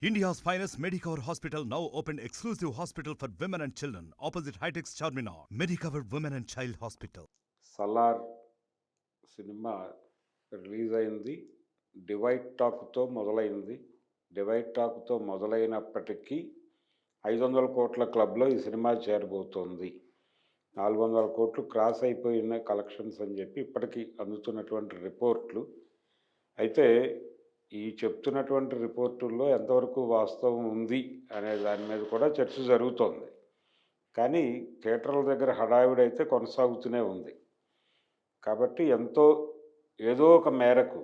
India's finest Medicover Hospital now opened exclusive hospital for women and children opposite Hitech's Charminar. Medicover Women and Child Hospital. Salaar cinema release అయింది. Divide టాక్‌తో మొదలైంది. Divide టాక్‌తో మొదలైనప్పటికీ 500 కోట్ల క్లబ్‌లో ఈ cinema చేరబోతోంది. 400 కోట్లు cross అయిపోయిన collections అని చెప్పి ఇప్పటికి అందుతున్నటువంటి రిపోర్ట్‌లు. అయితే ఈ చెప్తున్నటువంటి రిపోర్టుల్లో ఎంతవరకు వాస్తవం ఉంది అనే దాని మీద కూడా చర్చ జరుగుతోంది. కానీ థియేటర్ల దగ్గర హడావిడైతే కొనసాగుతూనే ఉంది. కాబట్టి ఏదో ఒక మేరకు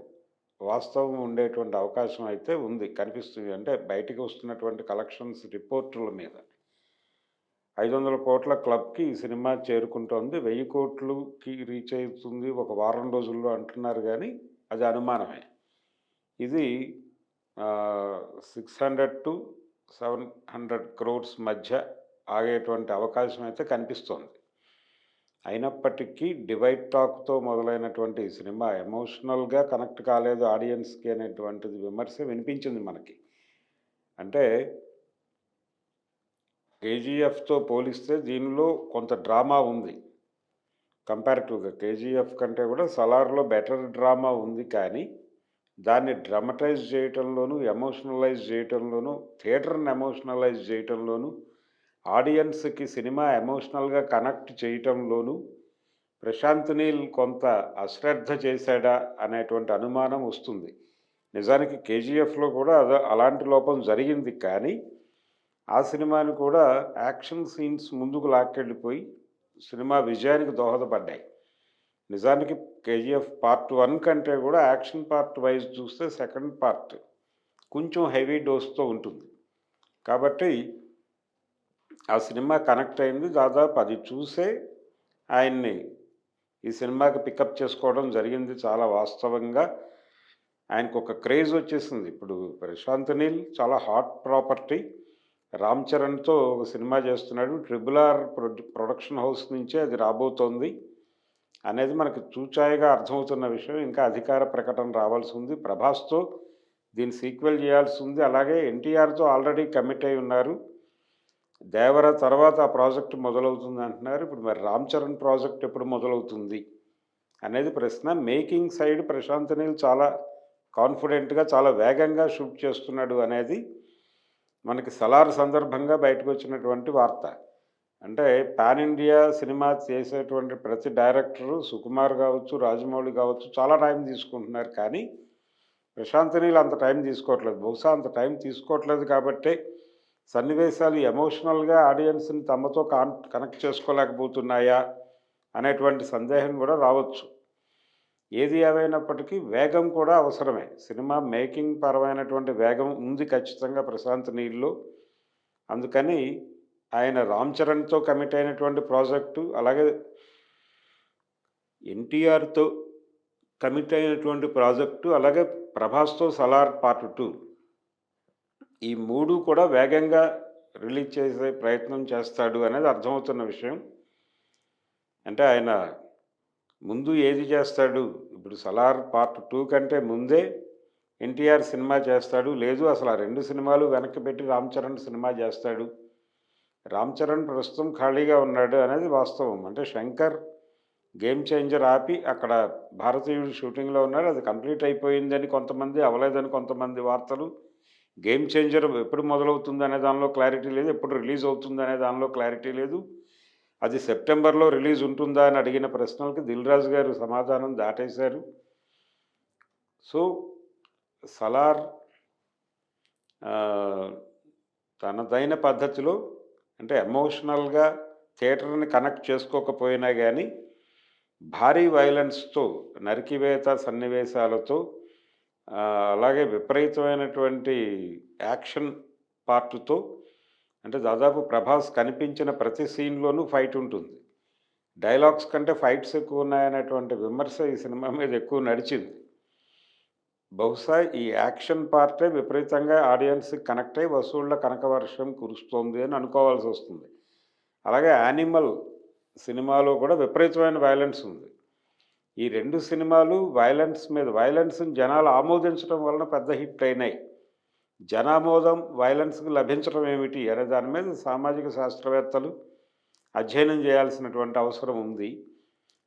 వాస్తవం ఉండేటువంటి అవకాశం అయితే ఉంది. కనిపిస్తుంది. అంటే బయటికి వస్తున్నటువంటి కలెక్షన్స్ రిపోర్టుల మీద. 500 కోట్ల క్లబ్‌కి ఈ సినిమా చేరుకుంటోంది. 1000 కోట్లుకి రీచ్ అవుతుంది ఒక వారం రోజుల్లో అంటున్నారు గానీ, అది అనుమానమే. ఇది 600-700 క్రోర్స్ మధ్య ఆగేటువంటి అవకాశం అయితే కనిపిస్తోంది. అయినప్పటికీ డివైడ్ టాక్‌తో మొదలైనటువంటి ఈ సినిమా ఎమోషనల్‌గా కనెక్ట్ కాలేదు ఆడియన్స్‌కి అనేటువంటిది విమర్శ వినిపించింది మనకి. అంటే కేజీఎఫ్‌తో పోలిస్తే దీనిలో కొంత డ్రామా ఉంది. కంపారిటివ్‌గా కేజీఎఫ్ కంటే కూడా సలార్‌లో బెటర్ డ్రామా ఉంది కానీ, దాన్ని డ్రమటైజ్ చేయటంలోను, ఎమోషనలైజ్ చేయటంలోను, థియేటర్‌ని ఎమోషనలైజ్ చేయటంలోను, ఆడియన్స్‌కి సినిమా ఎమోషనల్‌గా కనెక్ట్ చేయటంలోను ప్రశాంత్ నీల్ కొంత అశ్రద్ధ చేశాడా అనేటువంటి అనుమానం వస్తుంది. నిజానికి కేజీఎఫ్‌లో కూడా అలాంటి లోపం జరిగింది కానీ, ఆ సినిమాని కూడా యాక్షన్ సీన్స్ ముందుకు లాక్కెళ్ళిపోయి సినిమా విజయానికి దోహదపడ్డాయి. నిజానికి కేజీఎఫ్ పార్ట్ 1 కంటే కూడా యాక్షన్ పార్ట్ వైజ్ చూస్తే సెకండ్ పార్ట్ కొంచెం హెవీ డోస్‌తో ఉంటుంది. కాబట్టి ఆ సినిమా కనెక్ట్ అయింది. దాదాపు అది చూసే ఆయన్ని ఈ సినిమాకి పికప్ చేసుకోవడం జరిగింది. చాలా వాస్తవంగా ఆయనకొక క్రేజ్ వచ్చేసింది. ఇప్పుడు ప్రశాంత్ నీల్ చాలా హాట్ ప్రాపర్టీ. రామ్ చరణ్‌తో ఒక సినిమా చేస్తున్నాడు. ట్రిపుల్ ఆర్ ప్రొడక్షన్ హౌస్ నుంచే అది రాబోతోంది అనేది మనకు చూచాయిగా అర్థమవుతున్న విషయం. ఇంకా అధికార ప్రకటన రావాల్సి ఉంది. ప్రభాస్‌తో దీన్ని సీక్వెల్ చేయాల్సి ఉంది. అలాగే ఎన్టీఆర్‌తో ఆల్రెడీ కమిట్ అయి ఉన్నారు. దేవర తర్వాత ఆ ప్రాజెక్ట్ మొదలవుతుంది అంటున్నారు. ఇప్పుడు మరి రామ్ చరణ్ ప్రాజెక్ట్ ఎప్పుడు మొదలవుతుంది అనేది ప్రశ్న. మేకింగ్ సైడ్ ప్రశాంత్ నీల్ చాలా కాన్ఫిడెంట్‌గా, చాలా వేగంగా షూట్ చేస్తున్నాడు అనేది మనకి సలార్ సందర్భంగా బయటకొచ్చినటువంటి వార్త. అంటే పాన్ ఇండియా సినిమా చేసేటువంటి ప్రతి డైరెక్టరు సుకుమార్ కావచ్చు, రాజమౌళి కావచ్చు చాలా టైం తీసుకుంటున్నారు. కానీ ప్రశాంత్ నీల్ అంత టైం తీసుకోవట్లేదు. బహుశా అంత టైం తీసుకోవట్లేదు కాబట్టే సన్నివేశాలు ఎమోషనల్‌గా ఆడియన్స్‌ని తమతో కనెక్ట్ చేసుకోలేకపోతున్నాయా అనేటువంటి సందేహం కూడా రావచ్చు. ఏది ఏమైనప్పటికీ వేగం కూడా అవసరమే. సినిమా మేకింగ్ పరమైనటువంటి వేగం ఉంది ఖచ్చితంగా ప్రశాంత్ నీల్‌లో. అందుకని ఆయన రామ్ చరణ్‌తో కమిట్ అయినటువంటి ప్రాజెక్టు, అలాగే ఎన్టీఆర్‌తో కమిట్ అయినటువంటి ప్రాజెక్టు, అలాగే ప్రభాస్‌తో సలార్ పార్ట్ 2 ఈ 3 కూడా వేగంగా రిలీజ్ చేసే ప్రయత్నం చేస్తాడు అనేది అర్థమవుతున్న విషయం. అంటే ఆయన ముందు ఏది చేస్తాడు? ఇప్పుడు 'సలార్ పార్ట్ 2' కంటే ముందే ఎన్టీఆర్ సినిమా చేస్తాడు. లేదు అసలు ఆ 2 సినిమాలు వెనక్కి పెట్టి రామ్ చరణ్ సినిమా చేస్తాడు. రామ్ చరణ్ ప్రస్తుతం ఖాళీగా ఉన్నాడు అనేది వాస్తవం. అంటే 'శంకర్' గేమ్ చేంజర్ ఆపి అక్కడ భారతీయుడు షూటింగ్‌లో ఉన్నాడు. అది కంప్లీట్ అయిపోయిందని కొంతమంది, అవ్వలేదని కొంతమంది వార్తలు. గేమ్ చేంజర్ ఎప్పుడు మొదలవుతుందనే దానిలో క్లారిటీ లేదు. ఎప్పుడు రిలీజ్ అవుతుందనే దానిలో క్లారిటీ లేదు. అది సెప్టెంబర్‌లో రిలీజ్ ఉంటుందా అని అడిగిన ప్రశ్నలకి దిల్ రాజు గారు సమాధానం దాటేశారు. సో, 'సలార్' ఆహ్, తనదైన పద్ధతిలో అంటే ఎమోషనల్‌గా థియేటర్‌ని కనెక్ట్ చేసుకోకపోయినా గానీ, భారీ వయలెన్స్‌తో, నరికివేత సన్నివేశాలతో, అలాగే విపరీతమైనటువంటి యాక్షన్ పార్ట్‌తో, అంటే దాదాపు ప్రభాస్ కనిపించిన ప్రతి సీన్‌లోనూ ఫైట్ ఉంటుంది. డైలాగ్స్ కంటే ఫైట్స్ ఎక్కువున్నాయనేటువంటి విమర్శ ఈ సినిమా మీద ఎక్కువ నడిచింది. బహుశా ఈ యాక్షన్ పార్టే విపరీతంగా ఆడియన్స్‌కి కనెక్ట్ అయ్యి వసూళ్ల కనకవర్షం కురుస్తోంది అని అనుకోవాల్సొస్తుంది. అలాగే 'యానిమల్' సినిమాలో కూడా విపరీతమైన వయలెన్స్ ఉంది. ఈ 2 సినిమాలు వయలెన్స్‌ని జనాలు ఆమోదించడం వలన పెద్ద హిట్ అయినాయి. జనామోదం వైలెన్స్‌కి లభించడం ఏమిటి అనే దాని మీద సామాజిక శాస్త్రవేత్తలు అధ్యయనం చేయాల్సినటువంటి అవసరం ఉంది.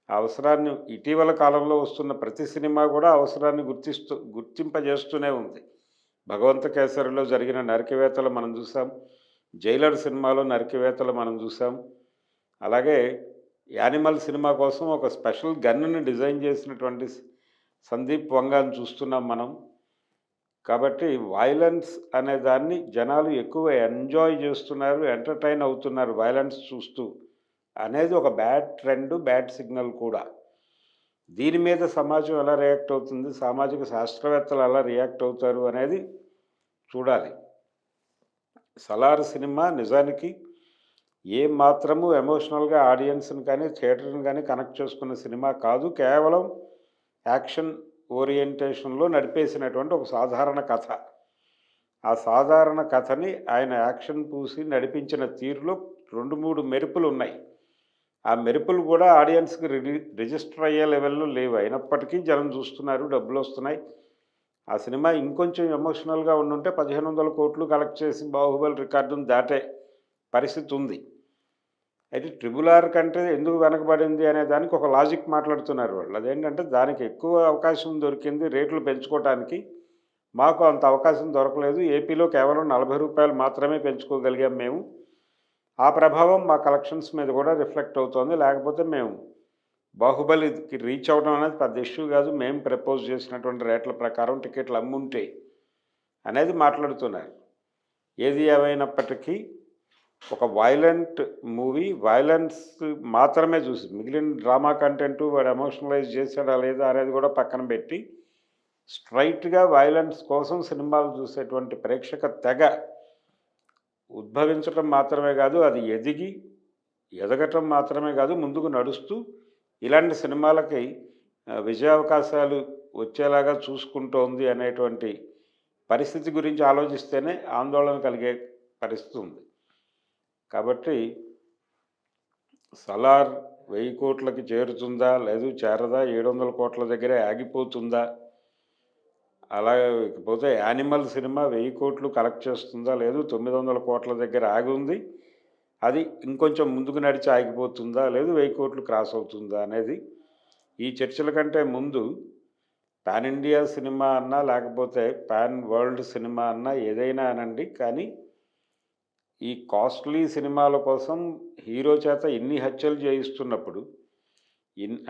ఆ అవసరాన్ని ఇటీవల కాలంలో వస్తున్న ప్రతి సినిమా కూడా అవసరాన్ని గుర్తింపజేస్తూనే ఉంది. 'భగవంత కేసరిలో' జరిగిన నరికివేతలు మనం చూసాం. 'జైలర్' సినిమాలో నరికివేతలు మనం చూసాం. అలాగే 'యానిమల్' సినిమా కోసం ఒక స్పెషల్ గన్‌ని డిజైన్ చేసినటువంటి సందీప్ వంగాని చూస్తున్నాం మనం. కాబట్టి వయలెన్స్ అనే దాన్ని జనాలు ఎక్కువ ఎంజాయ్ చేస్తున్నారు, ఎంటర్‌టైన్ అవుతున్నారు వయలెన్స్ చూస్తూ అనేది ఒక బ్యాడ్ ట్రెండ్, బ్యాడ్ సిగ్నల్ కూడా. దీని మీద సమాజం ఎలా రియాక్ట్ అవుతుంది, సామాజిక శాస్త్రవేత్తలు ఎలా రియాక్ట్ అవుతారు అనేది చూడాలి. 'సలార్' సినిమా నిజానికి ఏ మాత్రము ఎమోషనల్‌గా ఆడియన్స్‌ని కానీ, థియేటర్‌ని కానీ కనెక్ట్ చేసుకున్న సినిమా కాదు. కేవలం యాక్షన్ ఓరియంటేషన్‌లో నడిపేసినటువంటి ఒక సాధారణ కథ. ఆ సాధారణ కథని ఆయన యాక్షన్ పూసి నడిపించిన తీరులో 2, 3 మెరుపులున్నాయి. ఆ మెరుపులు కూడా ఆడియన్స్‌కి రిజిస్టర్ అయ్యే లెవెల్‌లో లేవు. అయినప్పటికీ జనం చూస్తున్నారు, డబ్బులొస్తున్నాయి. ఆ సినిమా ఇంకొంచెం ఎమోషనల్‌గా ఉండుంటే 1,500 కోట్లు కలెక్ట్ చేసి 'బాహుబలి' రికార్డును దాటే పరిస్థితి ఉంది. అయితే 'ట్రిపుల్ ఆర్' కంటే ఎందుకు వెనకబడింది అనే దానికి ఒక లాజిక్ మాట్లాడుతున్నారు వాళ్ళు. అదేంటంటే దానికి ఎక్కువ అవకాశం దొరికింది రేట్లు పెంచుకోవటానికి. మాకు అంత అవకాశం దొరకలేదు. ఏపీలో కేవలం రూ. 40 మాత్రమే పెంచుకోగలిగాం మేము. ఆ ప్రభావం మా కలెక్షన్స్ మీద కూడా రిఫ్లెక్ట్ అవుతోంది. లేకపోతే మేము 'బాహుబలి'కి రీచ్ అవ్వడం అనేది పెద్ద ఇష్యూ కాదు. మేము ప్రపోజ్ చేసినటువంటి రేట్ల ప్రకారం టికెట్లు అమ్ముంటే అనేది మాట్లాడుతున్నారు. ఏది ఏమైనప్పటికీ ఒక వయలెంట్ మూవీ వయలెన్స్ మాత్రమే చూసి మిగిలిన డ్రామా కంటెంటు వాడు ఎమోషనలైజ్ చేశాడా లేదా అనేది కూడా పక్కన పెట్టి స్ట్రైట్‌గా వయలెన్స్ కోసం సినిమాలు చూసేటువంటి ప్రేక్షక తెగ ఉద్భవించటం మాత్రమే కాదు, అది ఎదగటం మాత్రమే కాదు, ముందుకు నడుస్తూ ఇలాంటి సినిమాలకి విజయావకాశాలు వచ్చేలాగా చూసుకుంటోంది అనేటువంటి పరిస్థితి గురించి ఆలోచిస్తేనే ఆందోళన కలిగే పరిస్థితి ఉంది. కాబట్టి 'సలార్' 1000 కోట్లకి చేరుతుందా? లేదు చేరదా? 700 కోట్ల దగ్గరే ఆగిపోతుందా? అలాగపోతే 'యానిమల్' సినిమా 1000 కోట్లు కలెక్ట్ చేస్తుందా? లేదు 900 కోట్ల దగ్గర ఆగి ఉంది. అది ఇంకొంచెం ముందుకు నడిచి ఆగిపోతుందా? లేదు 1000 కోట్లు క్రాస్ అవుతుందా? అనేది ఈ చర్చల కంటే ముందు పాన్ ఇండియా సినిమా అన్నా, లేకపోతే పాన్ వరల్డ్ సినిమా అన్నా ఏదైనా అనండి, కానీ ఈ కాస్ట్లీ సినిమాల కోసం హీరో చేత ఇన్ని హత్యలు చేయిస్తున్నప్పుడు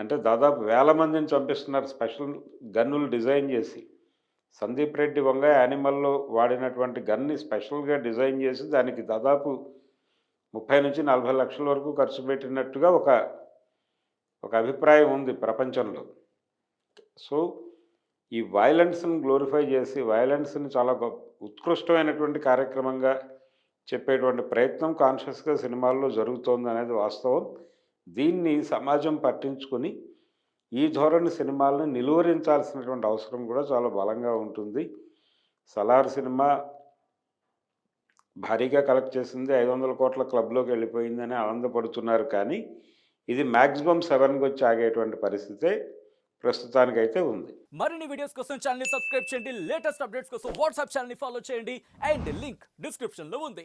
అంటే దాదాపు వేల మందిని చంపిస్తున్నారు స్పెషల్ గన్నులు డిజైన్ చేసి. సందీప్ రెడ్డి వంగ 'యానిమల్'లో వాడినటువంటి గన్‌ని స్పెషల్‌గా డిజైన్ చేసి దానికి దాదాపు 30-40 లక్షల వరకు ఖర్చు పెట్టినట్టుగా ఒక అభిప్రాయం ఉంది ప్రపంచంలో. సో, ఈ వయలెన్స్‌ని గ్లోరిఫై చేసి వయలెన్స్‌ని చాలా ఉత్కృష్టమైనటువంటి కార్యక్రమంగా చెప్పేటువంటి ప్రయత్నం కాన్షియస్‌గా సినిమాల్లో జరుగుతోందనేది వాస్తవం. దీన్ని సమాజం పట్టించుకొని ఈ ధోరణి సినిమాలను నిలువరించాల్సినటువంటి అవసరం కూడా చాలా బలంగా ఉంటుంది. 'సలార్' సినిమా భారీగా కలెక్ట్ చేసింది. 500 కోట్ల క్లబ్‌లోకి వెళ్ళిపోయిందని ఆనందపడుతున్నారు. కానీ ఇది మాక్సిమం 7కి వచ్చి ఆగేటువంటి పరిస్థితే ప్రస్తుతానికైతే ఉంది. మరిన్ని వీడియోస్ కోసం ఛానల్ ని సబ్స్క్రైబ్ చేయండి. లేటెస్ట్ అప్డేట్స్ కోసం వాట్సాప్ ఛానల్ ని ఫాలో చేయండి. అండ్ లింక్ డిస్క్రిప్షన్ లో ఉంది.